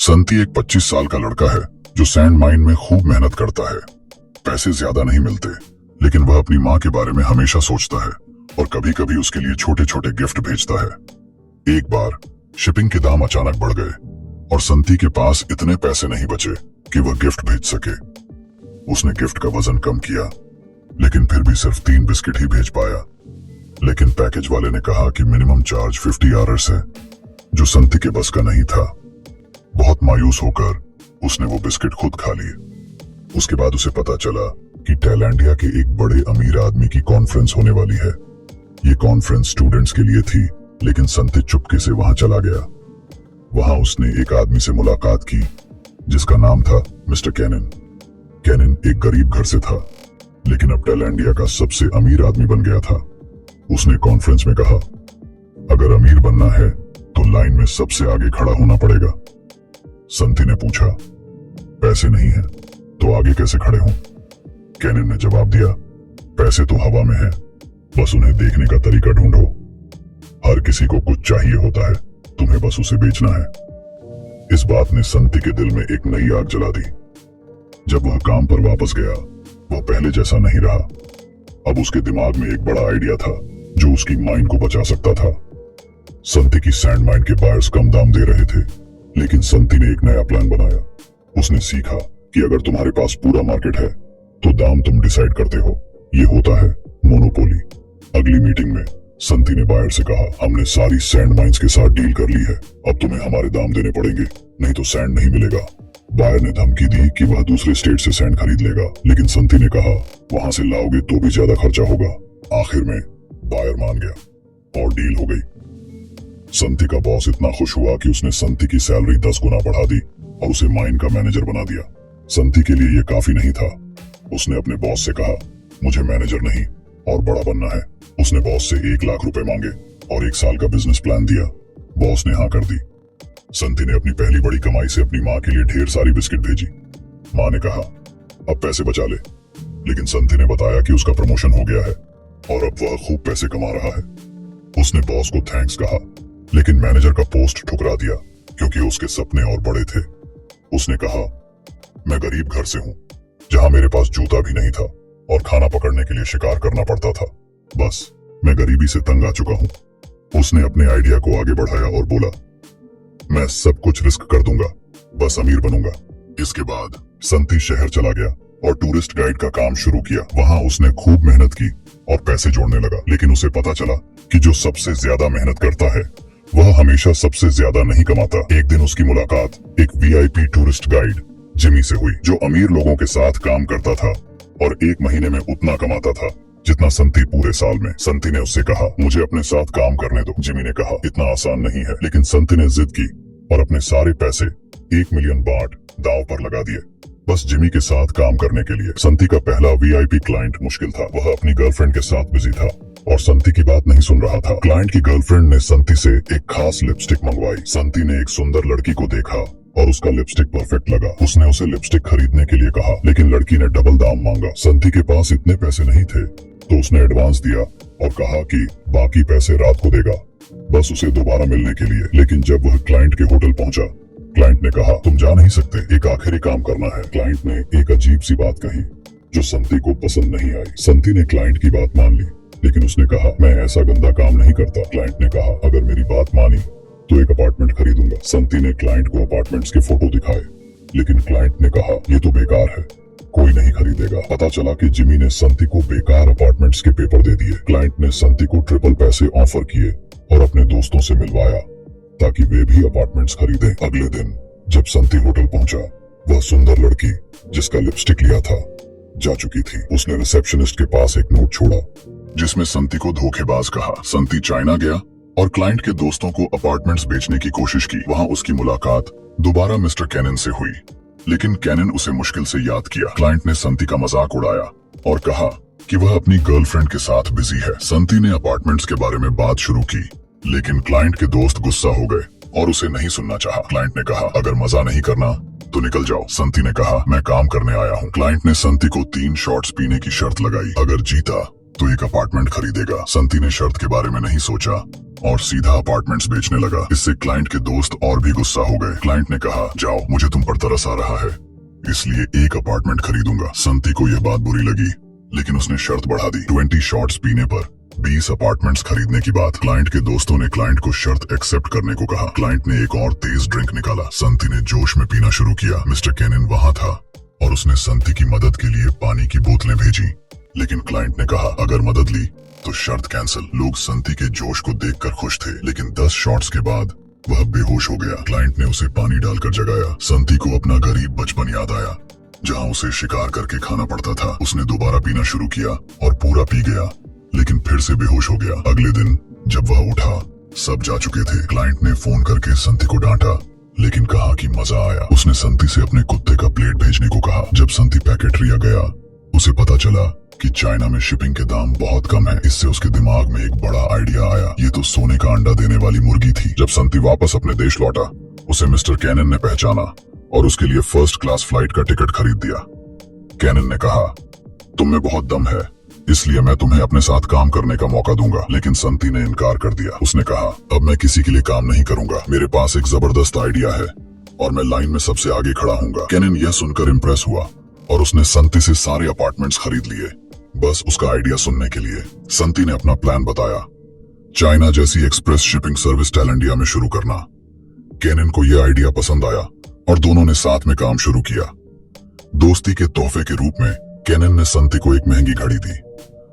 संती एक 25 साल का लड़का है जो सैंड माइन में खूब मेहनत करता है। पैसे ज्यादा नहीं मिलते, लेकिन वह अपनी माँ के बारे में हमेशा सोचता है और कभी कभी उसके लिए छोटे छोटे गिफ्ट भेजता है। एक बार शिपिंग के दाम अचानक बढ़ गए और संती के पास इतने पैसे नहीं बचे कि वह गिफ्ट भेज सके। उसने गिफ्ट का वजन कम किया, लेकिन फिर भी सिर्फ 3 बिस्किट ही भेज पाया। लेकिन पैकेज वाले ने कहा कि मिनिमम चार्ज 50 आवर्स है, जो संती के बस का नहीं था। बहुत मायूस होकर उसने वो बिस्किट खुद खा लिए। उसके बाद उसे पता चला कि टाइलैंडिया के एक बड़े अमीर आदमी की कॉन्फ्रेंस होने वाली है। ये कॉन्फ्रेंस स्टूडेंट्स के लिए थी, लेकिन संती चुपके से वहां चला गया। वहां उसने एक आदमी से मुलाकात की जिसका नाम था मिस्टर कैनन। कैनन एक गरीब घर से था, लेकिन अब टाइलैंडिया का सबसे अमीर आदमी बन गया था। उसने कॉन्फ्रेंस में कहा, अगर अमीर बनना है तो लाइन में सबसे आगे खड़ा होना पड़ेगा। संती ने पूछा, पैसे नहीं है तो आगे कैसे खड़े हों? कैनन ने जवाब दिया, पैसे तो हवा में है, बस उन्हें देखने का तरीका ढूंढो। हर किसी को कुछ चाहिए होता है, तुम्हें बस उसे बेचना है। इस बात ने संती के दिल में एक नई आग जला दी। जब वह काम पर वापस गया, वह पहले जैसा नहीं रहा। अब उसके दिमाग में एक बड़ा आइडिया था जो उसकी माइन को बचा सकता था। संती की सैंड माइन के बायर्स कम दाम दे रहे थे, लेकिन संती ने एक नया प्लान बनाया। उसने सीखा कि अगर तुम्हारे पास पूरा मार्केट है तो दाम तुम डिसाइड करते हो। ये होता है मोनोपोली। अगली मीटिंग में संती ने बायर से कहा, हमने सारी सैंड माइंस के साथ डील कर ली है, अब तुम्हें हमारे दाम देने पड़ेंगे, नहीं तो सैंड नहीं मिलेगा। बायर ने धमकी दी कि वह दूसरे स्टेट से सैंड खरीद लेगा, लेकिन संती ने कहा, वहां से लाओगे तो भी ज्यादा खर्चा होगा। आखिर में बायर मान गया और डील हो गई। संती का बॉस इतना खुश हुआ कि उसने संती की सैलरी 10 गुना बढ़ा दी और उसे माइन का मैनेजर बना दिया। संती के लिए यह काफी नहीं था। उसने अपने बॉस से कहा, मुझे मैनेजर नहीं और बड़ा बनना है। उसने बॉस से 1 लाख रुपए मांगे और 1 साल का बिजनेस प्लान दिया। बॉस ने हाँ कर दी। संती ने अपनी पहली बड़ी कमाई से अपनी माँ के लिए ढेर सारी बिस्किट भेजी। माँ ने कहा, अब पैसे बचा ले, लेकिन संती ने बताया कि उसका प्रमोशन हो गया है और अब वह खूब पैसे कमा रहा है। उसने बॉस को थैंक्स कहा, लेकिन मैनेजर का पोस्ट ठुकरा दिया क्योंकि उसके सपने और बड़े थे। उसने कहा, मैं गरीब घर से हूँ, जहाँ मेरे पास जूता भी नहीं था और खाना पकड़ने के लिए शिकार करना पड़ता था। बस मैं गरीबी से तंग आ चुका हूँ। उसने अपने आइडिया को आगे बढ़ाया और बोला, मैं सब कुछ रिस्क कर दूंगा, बस अमीर बनूंगा। इसके बाद संती शहर चला गया और टूरिस्ट गाइड का काम शुरू किया। वहां उसने खूब मेहनत की और पैसे जोड़ने लगा, लेकिन उसे पता चला कि जो सबसे ज्यादा मेहनत करता है वह हमेशा सबसे ज्यादा नहीं कमाता। एक दिन उसकी मुलाकात एक वीआईपी टूरिस्ट गाइड जिमी से हुई, जो अमीर लोगों के साथ काम करता था और 1 महीने में उतना कमाता था जितना संती पूरे साल में। संती ने उससे कहा, मुझे अपने साथ काम करने दो। जिमी ने कहा, इतना आसान नहीं है, लेकिन संती ने जिद की और अपने सारे पैसे 1 मिलियन बाट दांव पर लगा दिए, बस जिमी के साथ काम करने के लिए। संती का पहला वीआईपी क्लाइंट मुश्किल था। वह अपनी गर्लफ्रेंड के साथ बिजी था और संती की बात नहीं सुन रहा था। क्लाइंट की गर्लफ्रेंड ने संती से एक खास लिपस्टिक मंगवाई। संती ने एक सुंदर लड़की को देखा और उसका लिपस्टिक परफेक्ट लगा। उसने उसे लिपस्टिक खरीदने के लिए कहा, लेकिन लड़की ने डबल दाम मांगा। संती के पास इतने पैसे नहीं थे, तो उसने एडवांस दिया और कहा कि बाकी पैसे रात को देगा, बस उसे दोबारा मिलने के लिए। लेकिन जब वह क्लाइंट के होटल पहुंचा, क्लाइंट ने कहा, तुम जा नहीं सकते, एक आखिरी काम करना है। क्लाइंट ने एक अजीब सी बात कही जो संती को पसंद नहीं आई। संती ने क्लाइंट की बात मान ली, लेकिन उसने कहा, मैं ऐसा गंदा काम नहीं करता। क्लाइंट ने कहा, अगर मेरी बात मानी तो एक अपार्टमेंट खरीदूंगा। संती ने क्लाइंट को अपार्टमेंट्स के फोटो दिखाए, लेकिन क्लाइंट ने कहा, ये तो बेकार है, कोई नहीं खरीदेगा। पता चला कि जिमी ने संती को बेकार अपार्टमेंट्स के पेपर दे दिए। क्लाइंट ने संती को ट्रिपल पैसे ऑफर किए और अपने दोस्तों से मिलवाया ताकि वे भी अपार्टमेंट्स खरीदें। अगले दिन जब संती होटल पहुंचा, वह सुंदर लड़की जिसका लिपस्टिक लिया था जा चुकी थी। उसने रिसेप्शनिस्ट के पास एक नोट छोड़ा जिसमें संती को धोखेबाज कहा। संती चाइना गया और क्लाइंट के दोस्तों को अपार्टमेंट्स बेचने की कोशिश की। वहां उसकी मुलाकात दोबारा मिस्टर कैनन से हुई, लेकिन कैनन उसे मुश्किल से याद किया। क्लाइंट ने संती का मजाक उड़ाया और कहा कि वह अपनी गर्लफ्रेंड के साथ बिजी है। संती ने अपार्टमेंट्स के बारे में बात शुरू की, लेकिन क्लाइंट के दोस्त गुस्सा हो गए और उसे नहीं सुनना चाहा। क्लाइंट ने कहा, अगर मजा नहीं करना तो निकल जाओ। संती ने कहा, मैं काम करने आया हूँ। क्लाइंट ने संती को 3 शॉट्स पीने की शर्त लगाई, अगर जीता तो एक अपार्टमेंट खरीदेगा। संती ने शर्त के बारे में नहीं सोचा और सीधा अपार्टमेंट्स बेचने लगा। इससे क्लाइंट के दोस्त और भी गुस्सा हो गए। क्लाइंट ने कहा, जाओ, मुझे तुम पर तरस आ रहा है, इसलिए एक अपार्टमेंट खरीदूंगा। संती को यह बात बुरी लगी, लेकिन उसने शर्त बढ़ा दी, 20 शॉट्स पीने पर 20 अपार्टमेंट्स खरीदने की बात। क्लाइंट के दोस्तों ने क्लाइंट को शर्त एक्सेप्ट करने को कहा। क्लाइंट ने एक और तेज ड्रिंक निकाला। संती ने जोश में पीना शुरू किया। मिस्टर केनिन वहां था और उसने संती की मदद के लिए पानी की बोतलें भेजी, लेकिन क्लाइंट ने कहा, अगर मदद ली तो शर्त कैंसिल। लोग संती के जोश को देखकर खुश थे, लेकिन 10 शॉट्स के बाद वह बेहोश हो गया। क्लाइंट ने उसे पानी डालकर जगाया। संती को अपना गरीब बचपन याद आया, जहां उसे शिकार करके खाना पड़ता था। उसने दोबारा पीना शुरू किया और पूरा पी गया, लेकिन फिर से बेहोश हो गया। अगले दिन जब वह उठा, सब जा चुके थे। क्लाइंट ने फोन करके संती को डांटा, लेकिन कहा कि मजा आया। उसने संती से अपने कुत्ते का प्लेट भेजने को कहा। जब संती पैकेट्रिया गया, उसे पता चला कि चाइना में शिपिंग के दाम बहुत कम है। इससे उसके दिमाग में एक बड़ा आइडिया आया। ये तो सोने का अंडा देने वाली मुर्गी थी। जब संती वापस अपने देश लौटा, उसे मिस्टर कैनन ने पहचाना और उसके लिए फर्स्ट क्लास फ्लाइट का टिकट खरीद दिया। कैनन ने कहा, तुम में बहुत दम है, इसलिए मैं तुम्हें अपने साथ काम करने का मौका दूंगा। लेकिन संती ने इनकार कर दिया। उसने कहा, अब मैं किसी के लिए काम नहीं करूंगा, मेरे पास एक जबरदस्त आइडिया है और मैं लाइन में सबसे आगे खड़ा हूंगा। कैनन यह सुनकर इम्प्रेस हुआ और उसने संती से सारे अपार्टमेंट्स खरीद लिए, बस उसका आइडिया सुनने के लिए। संती ने अपना प्लान बताया, चाइना जैसी एक्सप्रेस शिपिंग सर्विस टैलेंडिया में शुरू करना। कैनन को यह आइडिया पसंद आया और दोनों ने साथ में काम शुरू किया। दोस्ती के तोहफे के रूप में कैनन ने संती को एक महंगी घड़ी दी।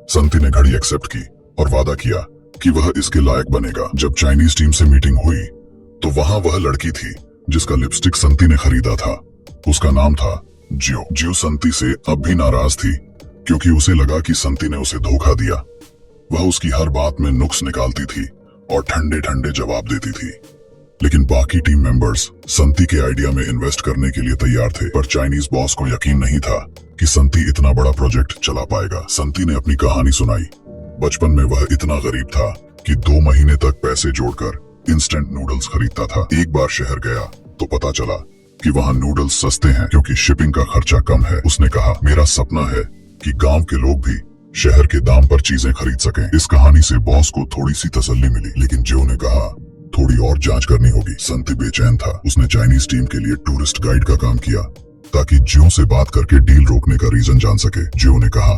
संती ने घड़ी एक्सेप्ट की और वादा किया कि वह इसके लायक बनेगा। जब चाइनीज टीम से मीटिंग हुई तो वहां वह लड़की थी जिसका लिपस्टिक संती ने खरीदा था। उसका नाम था जियो। जियो संती से अब भी नाराज थी, क्योंकि उसे लगा कि संती ने उसे धोखा दिया। वह उसकी हर बात में नुक्स निकालती थी और ठंडे ठंडे जवाब देती थी। लेकिन बाकी टीम मेंबर्स संती के आइडिया में इन्वेस्ट करने के लिए तैयार थे, पर चाइनीज बॉस को यकीन नहीं था कि संती इतना बड़ा प्रोजेक्ट चला पाएगा। संती ने अपनी कहानी सुनाई। बचपन में वह इतना गरीब था कि 2 महीने तक पैसे जोड़कर इंस्टेंट नूडल्स खरीदता था। एक बार शहर गया तो पता चला कि वहाँ नूडल्स सस्ते हैं क्योंकि शिपिंग का खर्चा कम है। उसने कहा, मेरा सपना है कि गांव के लोग भी शहर के दाम पर चीजें खरीद सकें। इस कहानी से बॉस को थोड़ी सी तसल्ली मिली, लेकिन जियो ने कहा, थोड़ी और जांच करनी होगी। संती बेचैन था। उसने चाइनीज टीम के लिए टूरिस्ट गाइड का काम किया ताकि जियो से बात करके डील रोकने का रीजन जान सके। जियो ने कहा,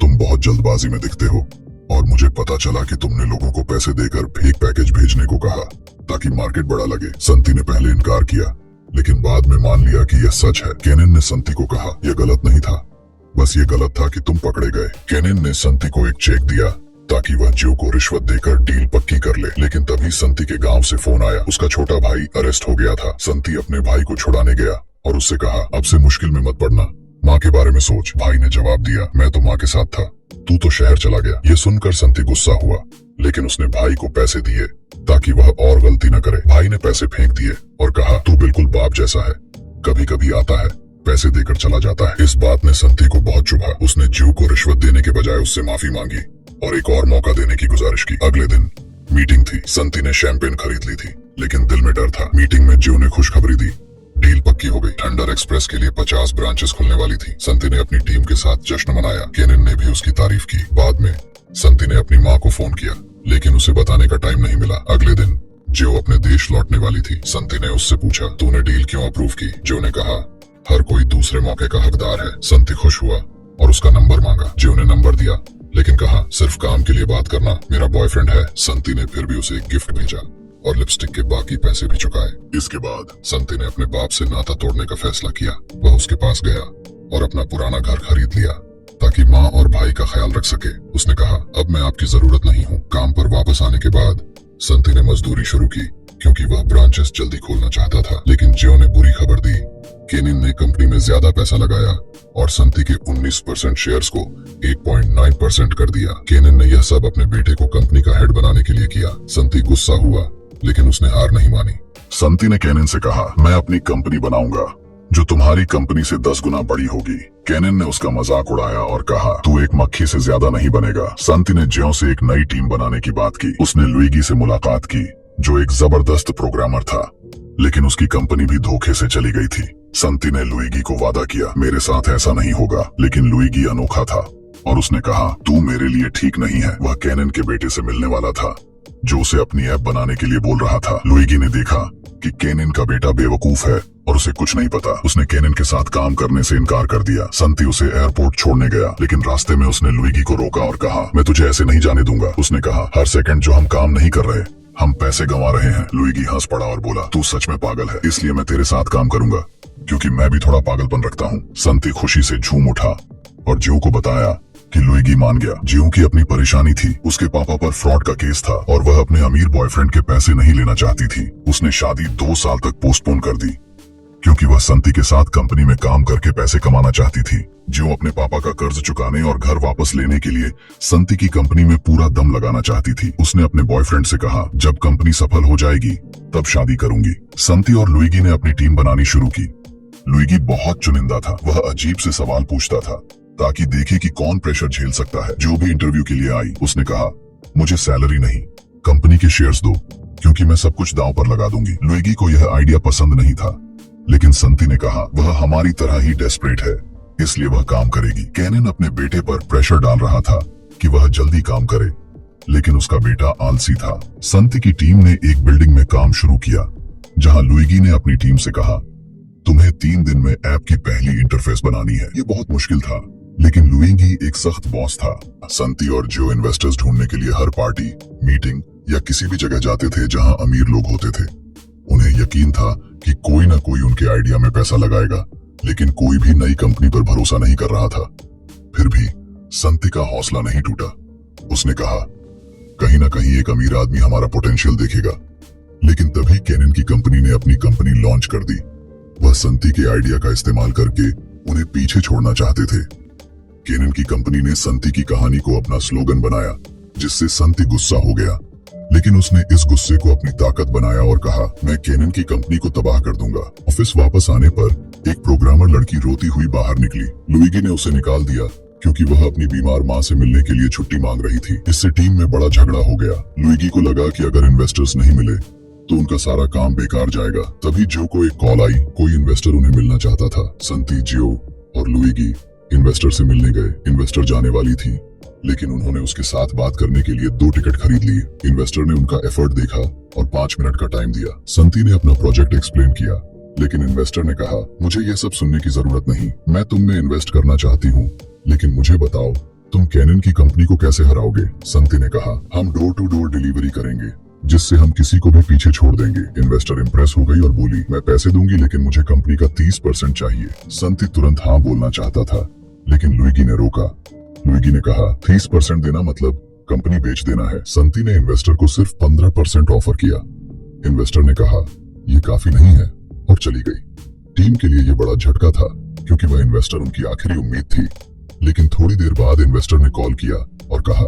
तुम बहुत जल्दबाजी में दिखते हो और मुझे पता चला कि तुमने लोगों को पैसे देकर फेक पैकेज भेजने को कहा ताकि मार्केट बड़ा लगे। संती ने पहले इनकार किया, लेकिन बाद में मान लिया कि यह सच है। केनिन ने संती को कहा, यह गलत नहीं था, बस ये गलत था कि तुम पकड़े गए। केनिन ने संती को एक चेक दिया ताकि वह जियो को रिश्वत देकर डील पक्की कर ले, लेकिन तभी संती के गांव से फोन आया। उसका छोटा भाई अरेस्ट हो गया था। संती अपने भाई को छुड़ाने गया और उससे कहा, अब से मुश्किल में मत पड़ना, माँ के बारे में सोच। भाई ने जवाब दिया, मैं तो माँ के साथ था, तू तो शहर चला गया। ये सुनकर संती गुस्सा हुआ, लेकिन उसने भाई को पैसे दिए ताकि वह और गलती न करे। भाई ने पैसे फेंक दिए और कहा, तू बिल्कुल बाप जैसा है, कभी कभी आता है, पैसे देकर चला जाता है। इस बात ने संती को बहुत चुभा। उसने जियो को रिश्वत देने के बजाय उससे माफी मांगी और एक और मौका देने की गुजारिश की। अगले दिन मीटिंग थी। संती ने शैंपेन खरीद ली थी, लेकिन दिल में डर था। मीटिंग में जियो ने खुशखबरी दी, डील पक्की हो गई। थंडर एक्सप्रेस के लिए 50 ब्रांचेस खुलने वाली थी। संती ने अपनी टीम के साथ जश्न मनाया। केनिन ने भी उसकी तारीफ की। बाद में संती ने अपनी माँ को फोन किया, लेकिन उसे बताने का टाइम नहीं मिला। अगले दिन जियो अपने देश लौटने वाली थी। संती ने उससे पूछा, तूने डील क्यों अप्रूव की? जियो ने कहा, हर कोई दूसरे मौके का हकदार है। संती खुश हुआ और उसका नंबर मांगा। जियो ने नंबर दिया, लेकिन कहा, सिर्फ काम के लिए बात करना, मेरा बॉयफ्रेंड है। संती ने फिर भी उसे एक गिफ्ट भेजा और लिपस्टिक के बाकी पैसे भी चुकाए। इसके बाद संती ने अपने बाप से नाता तोड़ने का फैसला किया। वह उसके पास गया और अपना पुराना घर खरीद लिया ताकि माँ और भाई का ख्याल रख सके। उसने कहा, अब मैं आपकी जरूरत नहीं हूँ। काम पर वापस आने के बाद संती ने मजदूरी शुरू की क्योंकि वह ब्रांचेस जल्दी खोलना चाहता था। लेकिन जियो ने बुरी खबर दी। केनिन ने कंपनी में ज्यादा पैसा लगाया और संती के 19% शेयर्स को 1.9% कर दिया। केनिन ने यह सब अपने बेटे को कंपनी का हेड बनाने के लिए किया। संती गुस्सा हुआ, लेकिन उसने हार नहीं मानी। संती ने केनिन से कहा, मैं अपनी कंपनी बनाऊंगा जो तुम्हारी कंपनी से 10 गुना बड़ी होगी। केनिन ने उसका मजाक उड़ाया और कहा, तू एक मक्खी से ज्यादा नहीं बनेगा। संती ने जियो से एक नई टीम बनाने की बात की। उसने लुइगी से मुलाकात की, जो एक जबरदस्त प्रोग्रामर था, लेकिन उसकी कंपनी भी धोखे से चली गई थी। संती ने लुइगी को वादा किया, मेरे साथ ऐसा नहीं होगा, लेकिन लुइगी अनोखा था और उसने कहा, तू मेरे लिए ठीक नहीं है। वह केनिन के बेटे से मिलने वाला था, जो उसे अपनी ऐप बनाने के लिए बोल रहा था। लुइगी ने देखा कि केनिन का बेटा बेवकूफ है और उसे कुछ नहीं पता। उसने केनिन के साथ काम करने से इनकार कर दिया। संती उसे एयरपोर्ट छोड़ने गया, लेकिन रास्ते में उसने लुइगी को रोका और कहा, मैं तुझे ऐसे नहीं जाने दूंगा। उसने कहा, हर सेकंड जो हम काम नहीं कर रहे, हम पैसे गंवा रहे हैं। लुइगी हंस पड़ा और बोला, तू सच में पागल है, इसलिए मैं तेरे साथ काम करूंगा, क्योंकि मैं भी थोड़ा पागलपन रखता हूँ। संती खुशी से झूम उठा और ज्यू को बताया कि लुइगी मान गया। ज्यू की अपनी परेशानी थी, उसके पापा पर फ्रॉड का केस था और वह अपने अमीर बॉयफ्रेंड के पैसे नहीं लेना चाहती थी। उसने शादी 2 साल तक पोस्टपोन कर दी, क्योंकि वह संती के साथ कंपनी में काम करके पैसे कमाना चाहती थी। ज्यू अपने पापा का कर्ज चुकाने और घर वापस लेने के लिए संती की कंपनी में पूरा दम लगाना चाहती थी। उसने अपने बॉयफ्रेंड से कहा, जब कंपनी सफल हो जाएगी तब शादी करूंगी। संती और लुइगी ने अपनी टीम बनानी शुरू की। लुइगी बहुत चुनिंदा था, वह अजीब से सवाल पूछता था ताकि देखे कि कौन प्रेशर झेल सकता है। जो भी इंटरव्यू के लिए आई, उसने कहा, मुझे सैलरी नहीं, कंपनी के शेयर्स दो, क्योंकि मैं सब कुछ दांव पर लगा दूंगी। लुइगी को यह आइडिया पसंद नहीं था, लेकिन संती ने कहा, वह हमारी तरह ही डेस्परेट है, इसलिए वह काम करेगी। केनिन अपने बेटे पर प्रेशर डाल रहा था कि वह जल्दी काम करे, लेकिन उसका बेटा आलसी था। संती की टीम ने एक बिल्डिंग में काम शुरू किया, जहां लुइगी ने अपनी टीम से कहा, तुम्हें 3 दिन में ऐप की पहली इंटरफेस बनानी है। ये बहुत मुश्किल था, लेकिन लुइगी एक सख्त बॉस था। संती और जो इन्वेस्टर्स ढूंढने के लिए हर पार्टी, मीटिंग या किसी भी जगह जाते थे जहां अमीर लोग होते थे। उन्हें यकीन था कि कोई ना कोई उनके आइडिया में पैसा लगाएगा, लेकिन कोई भी नई कंपनी पर भरोसा नहीं कर रहा था। फिर भी संती का हौसला नहीं टूटा। उसने कहा, कहीं ना कहीं एक अमीर आदमी हमारा पोटेंशियल देखेगा। लेकिन तभी केनिन की कंपनी ने अपनी कंपनी लॉन्च कर दी। वह संती के आइडिया का इस्तेमाल करके उन्हें पीछे छोड़ना चाहते थे। केनिन की कंपनी ने संती की कहानी को अपना स्लोगन बनाया, जिससे संती गुस्सा हो गया, लेकिन उसने इस गुस्से को अपनी ताकत बनाया और कहा, मैं केनिन की कंपनी को तबाह कर दूंगा। ऑफिस वापस आने पर एक प्रोग्रामर लड़की रोती हुई बाहर निकली। लुइगी ने उसे निकाल दिया, क्योंकि वह अपनी बीमार माँ से मिलने के लिए छुट्टी मांग रही थी। इससे टीम में बड़ा झगड़ा हो गया। लुइगी को लगा कि अगर इन्वेस्टर्स नहीं मिले तो उनका सारा काम बेकार जाएगा। तभी जो को एक कॉल आई, कोई इन्वेस्टर उन्हें मिलना चाहता था। संती, जियो और लुइगी इन्वेस्टर से मिलने गए। इन्वेस्टर जाने वाली थी, लेकिन उन्होंने उसके साथ बात करने के लिए 2 टिकट खरीद लिए। इन्वेस्टर ने उनका एफर्ट देखा और 5 मिनट का टाइम दिया। संती ने अपना प्रोजेक्ट एक्सप्लेन किया, लेकिन इन्वेस्टर ने कहा, मुझे यह सब सुनने की जरूरत नहीं, मैं तुम में इन्वेस्ट करना चाहती हूँ, लेकिन मुझे बताओ तुम केनिन की कंपनी को कैसे हराओगे। संती ने कहा, हम डोर टू डोर डिलीवरी करेंगे, जिससे हम किसी को भी पीछे छोड़ देंगे। इन्वेस्टर इंप्रेस हो गई और बोली, मैं पैसे दूंगी, लेकिन मुझे कंपनी का 30% चाहिए। संती तुरंत हाँ बोलना चाहता था, लेकिन लुइगी ने रोका। लुइगी ने कहा, 30% देना मतलब कंपनी बेच देना है। संती ने इन्वेस्टर को सिर्फ 15% ऑफर किया। इन्वेस्टर ने कहा, यह काफी नहीं है, और चली गई। टीम के लिए यह बड़ा झटका था, क्योंकि वह इन्वेस्टर उनकी आखिरी उम्मीद थी। लेकिन थोड़ी देर बाद इन्वेस्टर ने कॉल किया और कहा,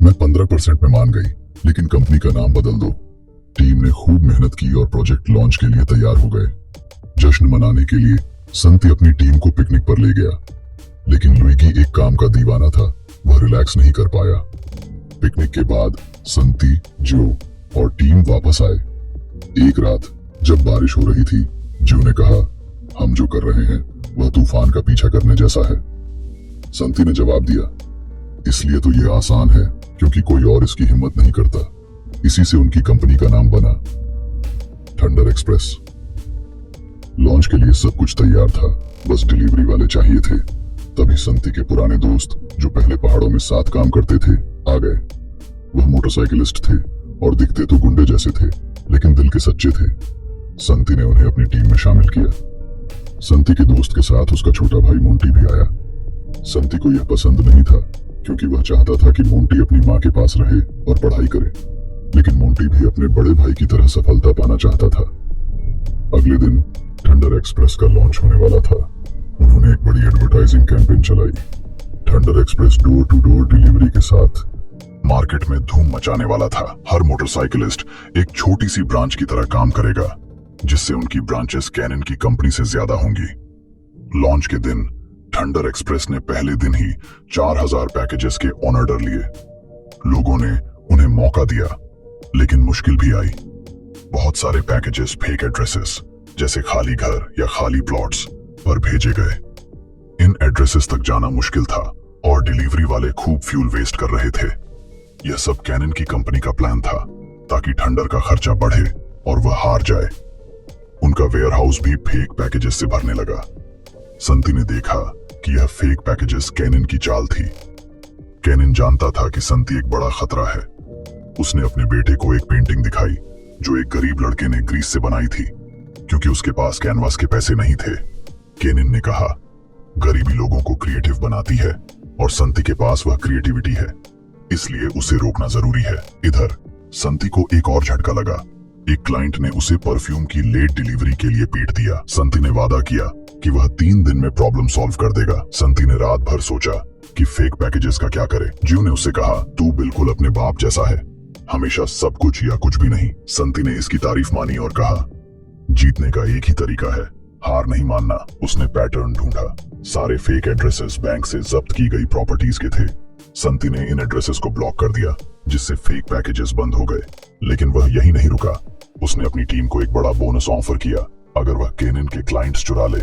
मैं 15% में मान गई, लेकिन कंपनी का नाम बदल दो। टीम ने खूब मेहनत की और प्रोजेक्ट लॉन्च के लिए तैयार हो गए। जश्न मनाने के लिए संती अपनी टीम को पिकनिक पर ले गया, लेकिन लुइगी एक काम का दीवाना था, वह रिलैक्स नहीं कर पाया। पिकनिक के बाद संती, जो और टीम वापस आए। एक रात जब बारिश हो रही थी, जो ने कहा, हम जो कर रहे हैं वह तूफान का पीछा करने जैसा है। संती ने जवाब दिया, इसलिए तो यह आसान है, क्योंकि कोई और इसकी हिम्मत नहीं करता। इसी से उनकी कंपनी का नाम बना, थंडर एक्सप्रेस। लॉन्च के लिए सब कुछ तैयार था, बस डिलीवरी वाले चाहिए थे। तभी संती के पुराने दोस्त, जो पहले पहाड़ों में साथ काम करते थे, आ गए। वह मोटरसाइकिलिस्ट थे और दिखते तो गुंडे जैसे थे, लेकिन दिल के सच्चे थे। संती ने उन्हें अपनी टीम में शामिल किया। संती के दोस्त के साथ उसका छोटा भाई मोंटी भी आया। संती को यह पसंद नहीं था, क्योंकि वह चाहता था कि मोंटी अपनी माँ के पास रहे और पढ़ाई करे, लेकिन मोंटी भी अपने बड़े भाई की तरह सफलता पाना चाहता था। अगले दिन थंडर एक्सप्रेस का लॉन्च होने वाला था। उन्होंने एक बड़ी एडवर्टाइजिंग कैंपेन चलाई। Thunder express door to door delivery के साथ मार्केट में धूम मचाने वाला था। हर मोटरसाइकिलिस्ट एक छोटी सी ब्रांच की तरह काम करेगा, जिससे उनकी ब्रांचेस केनिन की कंपनी से ज्यादा होंगी। लॉन्च के दिन थंडर एक्सप्रेस ने पहले दिन ही 4000 पैकेजेस के ऑन ऑर्डर लिए। लोगों ने उन्हें मौका दिया, लेकिन मुश्किल भी आई। बहुत सारे पैकेजेस फेक एड्रेसेस, जैसे खाली घर या खाली प्लॉट्स, पर भेजे गए। इन एड्रेसेस तक जाना मुश्किल था और डिलीवरी वाले खूब फ्यूल वेस्ट कर रहे थे। यह सब केनिन की कंपनी का प्लान था, ताकि ठंडर का खर्चा बढ़े और वह हार जाए। उनका वेयरहाउस भी फेक पैकेजेस से भरने लगा। संती ने देखा कि यह फेक पैकेजेस केनिन की चाल थी। केनिन जानता था कि संती एक बड़ा खतरा है। उसने अपने बेटे को एक पेंटिंग दिखाई जो एक गरीब लड़के ने ग्रीस से बनाई थी, क्योंकि उसके पास कैनवास के पैसे नहीं थे। केनिन ने कहा, गरीबी लोगों को क्रिएटिव बनाती है और संती के पास वह क्रिएटिविटी है, इसलिए उसे रोकना जरूरी है। इधर संती को एक और झटका लगा। एक क्लाइंट ने उसे परफ्यूम की लेट डिलीवरी के लिए पीट दिया। संती ने वादा किया कि वह 3 दिन में प्रॉब्लम सॉल्व कर देगा। संती ने रात भर सोचा कि फेक पैकेजेस का क्या करे। जीव ने उससे कहा, तू बिल्कुल अपने बाप जैसा है, हमेशा सब कुछ या कुछ भी नहीं। संती ने इसकी तारीफ मानी और कहा, जीतने का एक ही तरीका है, हार नहीं मानना। उसने पैटर्न ढूंढा। सारे फेक एड्रेसेस बैंक से जब्त की गई प्रॉपर्टीज के थे। संती ने इन एड्रेसेस को ब्लॉक कर दिया, जिससे फेक पैकेजेस बंद हो गए। लेकिन वह यही नहीं रुका। उसने अपनी टीम को एक बड़ा बोनस ऑफर किया अगर वह केनिन के क्लाइंट्स चुरा ले।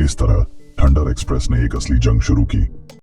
इस तरह थंडर एक्सप्रेस ने एक असली जंग शुरू की।